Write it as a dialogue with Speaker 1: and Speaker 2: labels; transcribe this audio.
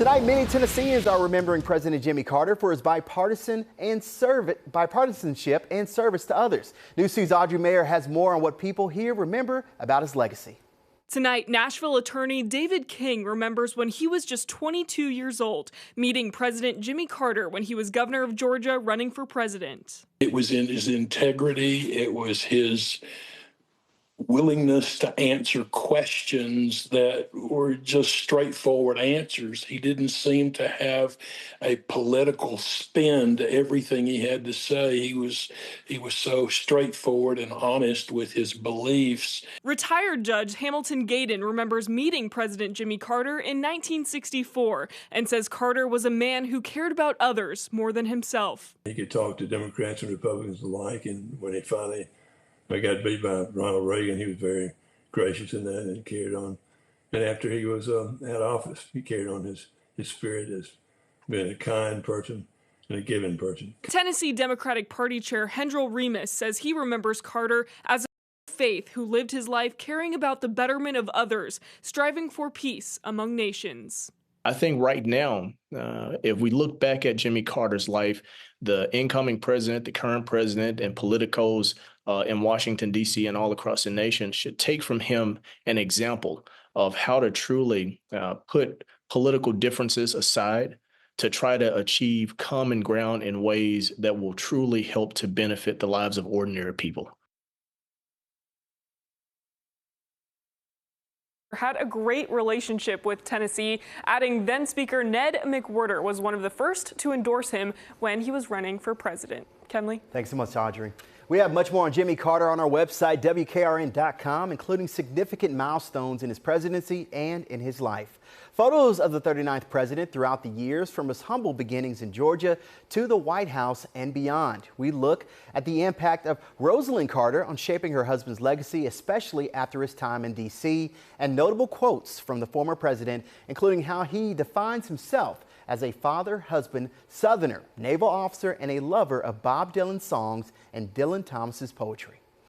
Speaker 1: Tonight, many Tennesseans are remembering President Jimmy Carter for his bipartisanship and service to others. News 2's Audrey Mayer has more on what people here remember about his legacy.
Speaker 2: Tonight, Nashville attorney David King remembers when he was just 22 years old, meeting President Jimmy Carter when he was governor of Georgia running for president.
Speaker 3: It was in his integrity, it was his willingness to answer questions that were just straightforward answers. He didn't seem to have a political spin to everything he had to say. He was so straightforward and honest with his beliefs.
Speaker 2: Retired Judge Hamilton Gayden remembers meeting President Jimmy Carter in 1964 and says Carter was a man who cared about others more than himself.
Speaker 4: He could talk to Democrats and Republicans alike, and when he finally got beat by Ronald Reagan, he was very gracious in that and carried on. And after he was out of office, he carried on his spirit as being a kind person and a giving person.
Speaker 2: Tennessee Democratic Party Chair Hendrell Remus says he remembers Carter as a faith who lived his life caring about the betterment of others, striving for peace among nations.
Speaker 5: I think right now, if we look back at Jimmy Carter's life, the incoming president, the current president, and politicos in Washington, D.C. and all across the nation should take from him an example of how to truly put political differences aside to try to achieve common ground in ways that will truly help to benefit the lives of ordinary people.
Speaker 2: Had a great relationship with Tennessee, adding then Speaker Ned McWhorter was one of the first to endorse him when he was running for president. Kenley?
Speaker 1: Thanks so much, Audrey. We have much more on Jimmy Carter on our website, WKRN.com, including significant milestones in his presidency and in his life. Photos of the 39th president throughout the years, from his humble beginnings in Georgia to the White House and beyond. We look at the impact of Rosalind Carter on shaping her husband's legacy, especially after his time in D.C., and notable quotes from the former president, including how he defines himself as a father, husband, Southerner, naval officer, and a lover of Bob Dylan's songs and Dylan Thomas's poetry.